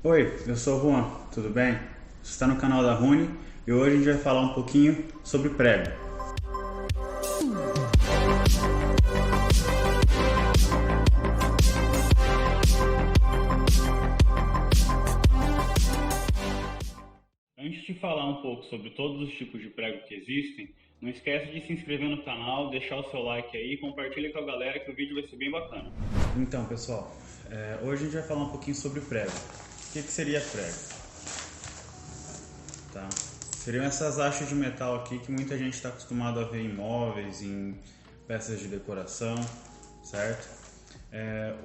Oi, eu sou o Juan, tudo bem? Você está no canal da Rune e hoje a gente vai falar um pouquinho sobre prego. Antes de falar um pouco sobre todos os tipos de prego que existem, não esquece de se inscrever no canal, deixar o seu like aí e compartilha com a galera que o vídeo vai ser bem bacana. Então pessoal, hoje a gente vai falar um pouquinho sobre prego. O que seria prego? Tá? Seriam essas hastes de metal aqui que muita gente está acostumado a ver em móveis, em peças de decoração, certo?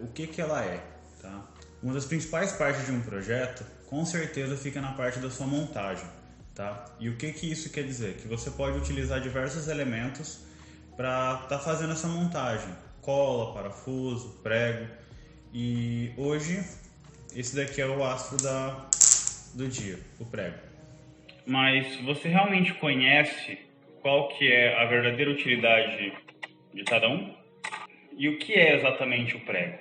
O que ela é? Tá? Uma das principais partes de um projeto, com certeza, fica na parte da sua montagem. Tá? E o que isso quer dizer? Que você pode utilizar diversos elementos para estar fazendo essa montagem. Cola, parafuso, prego. E hoje, esse daqui é o astro do dia, o prego. Mas você realmente conhece qual que é a verdadeira utilidade de cada um? E o que é exatamente o prego?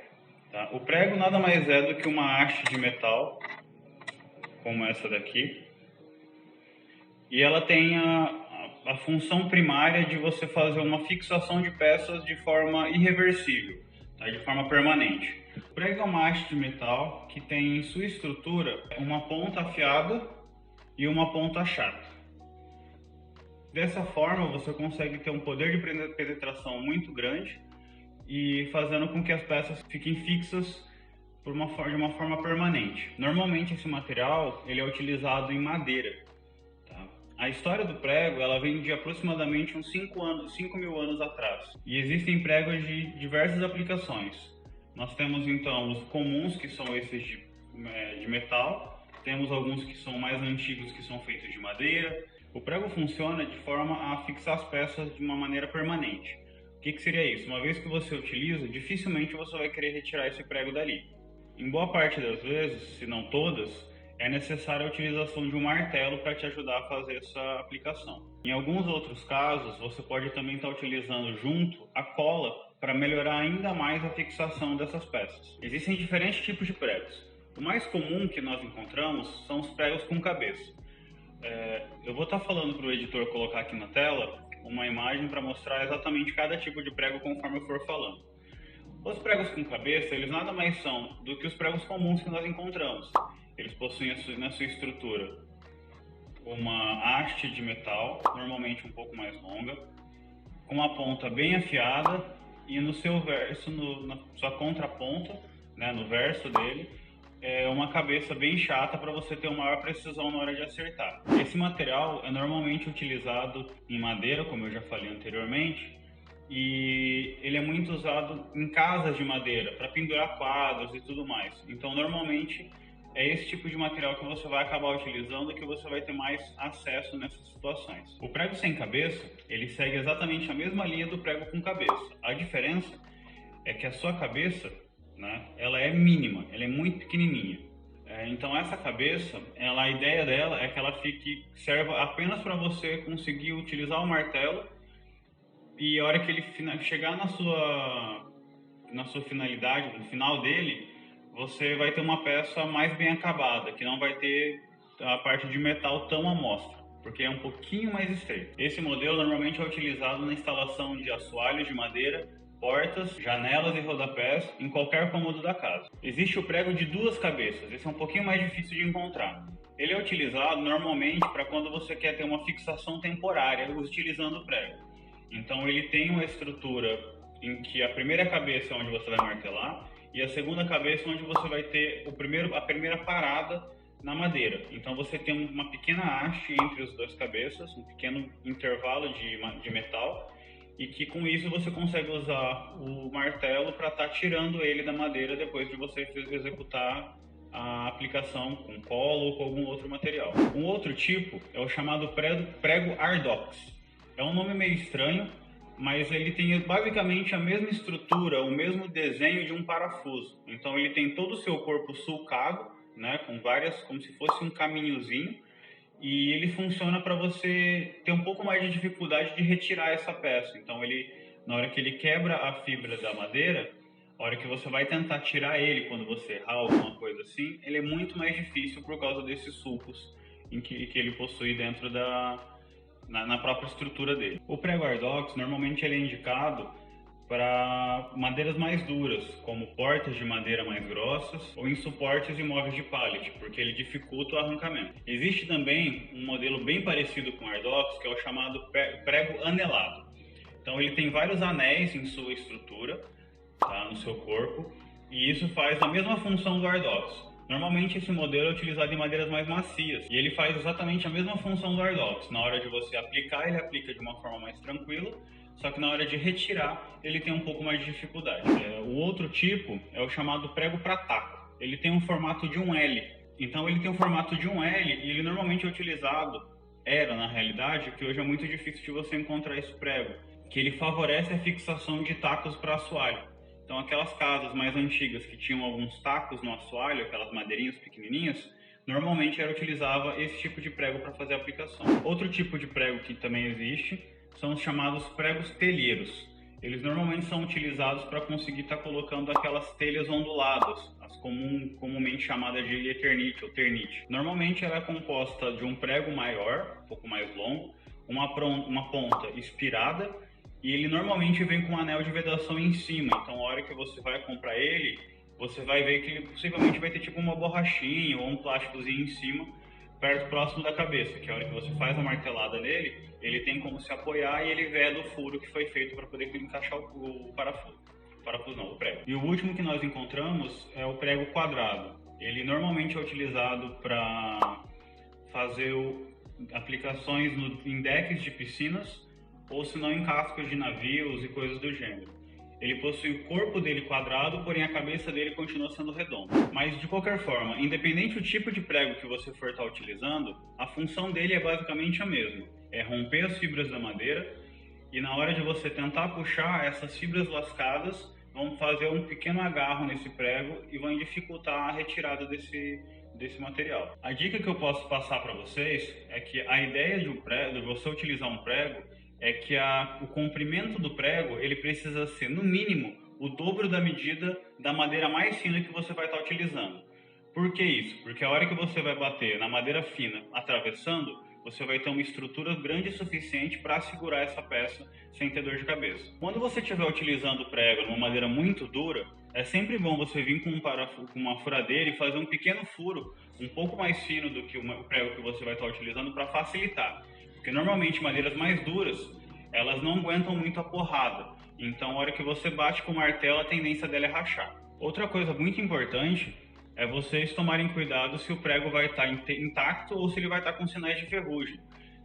Tá? O prego nada mais é do que uma haste de metal, como essa daqui, e ela tem a função primária de você fazer uma fixação de peças de forma irreversível, tá? De forma permanente. O prego é uma haste de metal que tem em sua estrutura uma ponta afiada e uma ponta chata. Dessa forma você consegue ter um poder de penetração muito grande e fazendo com que as peças fiquem fixas de uma forma permanente. Normalmente esse material ele é utilizado em madeira. Tá? A história do prego ela vem de aproximadamente uns 5 mil anos atrás. E existem pregos de diversas aplicações. Nós temos então os comuns, que são esses de metal. Temos alguns que são mais antigos, que são feitos de madeira. O prego funciona de forma a fixar as peças de uma maneira permanente. O que seria isso? Uma vez que você utiliza, dificilmente você vai querer retirar esse prego dali. Em boa parte das vezes, se não todas, é necessária a utilização de um martelo para te ajudar a fazer essa aplicação. Em alguns outros casos, você pode também estar utilizando junto a cola para melhorar ainda mais a fixação dessas peças. Existem diferentes tipos de pregos. O mais comum que nós encontramos são os pregos com cabeça. Eu vou estar falando para o editor colocar aqui na tela uma imagem para mostrar exatamente cada tipo de prego conforme eu for falando. Os pregos com cabeça, eles nada mais são do que os pregos comuns que nós encontramos. Eles possuem na sua estrutura uma haste de metal, normalmente um pouco mais longa, com uma ponta bem afiada e no seu verso, na sua contraponta, né, no verso dele, uma cabeça bem chata para você ter uma maior precisão na hora de acertar. Esse material é normalmente utilizado em madeira, como eu já falei anteriormente, e ele é muito usado em casas de madeira, para pendurar quadros e tudo mais. Então, normalmente, é esse tipo de material que você vai acabar utilizando e que você vai ter mais acesso nessas situações. O prego sem cabeça, ele segue exatamente a mesma linha do prego com cabeça. A diferença é que a sua cabeça, né, ela é mínima, ela é muito pequenininha. Então essa cabeça, a ideia dela é que ela serva apenas para você conseguir utilizar o martelo e a hora que ele chegar na sua finalidade, no final dele, você vai ter uma peça mais bem acabada, que não vai ter a parte de metal tão à mostra, porque é um pouquinho mais estreito. Esse modelo normalmente é utilizado na instalação de assoalhos de madeira, portas, janelas e rodapés em qualquer cômodo da casa. Existe o prego de duas cabeças, esse é um pouquinho mais difícil de encontrar. Ele é utilizado normalmente para quando você quer ter uma fixação temporária utilizando o prego. Então ele tem uma estrutura em que a primeira cabeça é onde você vai martelar e a segunda cabeça é onde você vai ter a primeira parada na madeira. Então você tem uma pequena haste entre as duas cabeças, um pequeno intervalo de metal, e que com isso você consegue usar o martelo para estar tirando ele da madeira depois de você executar a aplicação com cola ou com algum outro material. Um outro tipo é o chamado prego Ardox. É um nome meio estranho, mas ele tem basicamente a mesma estrutura, o mesmo desenho de um parafuso. Então ele tem todo o seu corpo sulcado, né, com como se fosse um caminhozinho, e ele funciona para você ter um pouco mais de dificuldade de retirar essa peça. Então na hora que ele quebra a fibra da madeira, A hora que você vai tentar tirar ele quando você errar alguma coisa assim, ele é muito mais difícil por causa desses sulcos que ele possui dentro na própria estrutura dele. O prego Ardox, normalmente ele é indicado para madeiras mais duras, como portas de madeira mais grossas ou em suportes e móveis de pallet, porque ele dificulta o arrancamento. Existe também um modelo bem parecido com o Ardox, que é o chamado prego anelado. Então ele tem vários anéis em sua estrutura, tá, no seu corpo, e isso faz a mesma função do Ardox. Normalmente esse modelo é utilizado em madeiras mais macias e ele faz exatamente a mesma função do Ardox. Na hora de você aplicar, ele aplica de uma forma mais tranquila, só que na hora de retirar, ele tem um pouco mais de dificuldade. O outro tipo é o chamado prego para taco. Ele tem um formato de um L. Então ele tem um formato de um L e ele normalmente é utilizado, era na realidade, que hoje é muito difícil de você encontrar esse prego, que ele favorece a fixação de tacos para assoalho. Então aquelas casas mais antigas que tinham alguns tacos no assoalho, aquelas madeirinhas pequenininhas, normalmente utilizava esse tipo de prego para fazer a aplicação. Outro tipo de prego que também existe são os chamados pregos telheiros. Eles normalmente são utilizados para conseguir estar colocando aquelas telhas onduladas, as comumente chamadas de eternite ou ternite. Normalmente ela é composta de um prego maior, um pouco mais longo, uma ponta espirada, e ele normalmente vem com um anel de vedação em cima. Então, a hora que você vai comprar ele, você vai ver que ele possivelmente vai ter tipo uma borrachinha ou um plásticozinho em cima, próximo da cabeça, que a hora que você faz a martelada nele, ele tem como se apoiar e ele veda o furo que foi feito para poder encaixar o parafuso. O prego. E o último que nós encontramos é o prego quadrado. Ele normalmente é utilizado para fazer aplicações em decks de piscinas, ou se não em cascos de navios e coisas do gênero. Ele possui o corpo dele quadrado, porém a cabeça dele continua sendo redonda. Mas de qualquer forma, independente do tipo de prego que você for estar utilizando, a função dele é basicamente a mesma. É romper as fibras da madeira e na hora de você tentar puxar, essas fibras lascadas vão fazer um pequeno agarro nesse prego e vão dificultar a retirada desse material. A dica que eu posso passar para vocês é que a ideia de você utilizar um prego é que o comprimento do prego ele precisa ser, no mínimo, o dobro da medida da madeira mais fina que você vai estar utilizando. Por que isso? Porque a hora que você vai bater na madeira fina atravessando, você vai ter uma estrutura grande o suficiente para segurar essa peça sem ter dor de cabeça. Quando você estiver utilizando o prego numa madeira muito dura, é sempre bom você vir com uma furadeira e fazer um pequeno furo, um pouco mais fino do que o prego que você vai estar utilizando para facilitar. Porque normalmente madeiras mais duras, elas não aguentam muito a porrada. Então, a hora que você bate com o martelo, a tendência dela é rachar. Outra coisa muito importante é vocês tomarem cuidado se o prego vai estar intacto ou se ele vai estar com sinais de ferrugem.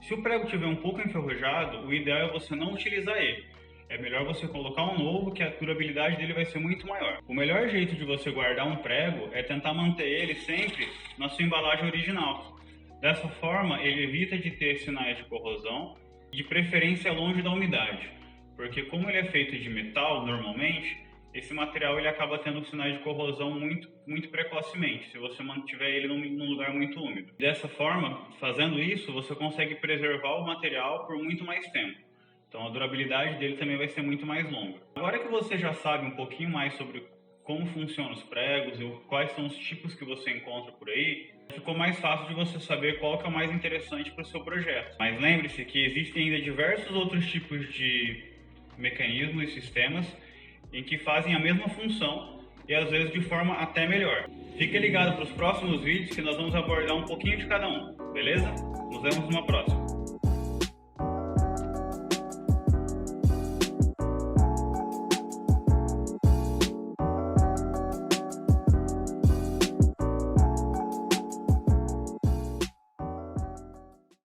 Se o prego estiver um pouco enferrujado, o ideal é você não utilizar ele. É melhor você colocar um novo, que a durabilidade dele vai ser muito maior. O melhor jeito de você guardar um prego é tentar manter ele sempre na sua embalagem original. Dessa forma, ele evita de ter sinais de corrosão, de preferência longe da umidade, porque como ele é feito de metal, normalmente, esse material ele acaba tendo sinais de corrosão muito precocemente, se você mantiver ele num lugar muito úmido. Dessa forma, fazendo isso, você consegue preservar o material por muito mais tempo. Então a durabilidade dele também vai ser muito mais longa. Agora que você já sabe um pouquinho mais sobre como funcionam os pregos e quais são os tipos que você encontra por aí, ficou mais fácil de você saber qual que é o mais interessante para o seu projeto. Mas lembre-se que existem ainda diversos outros tipos de mecanismos e sistemas em que fazem a mesma função e às vezes de forma até melhor. Fique ligado para os próximos vídeos que nós vamos abordar um pouquinho de cada um, beleza? Nos vemos numa próxima.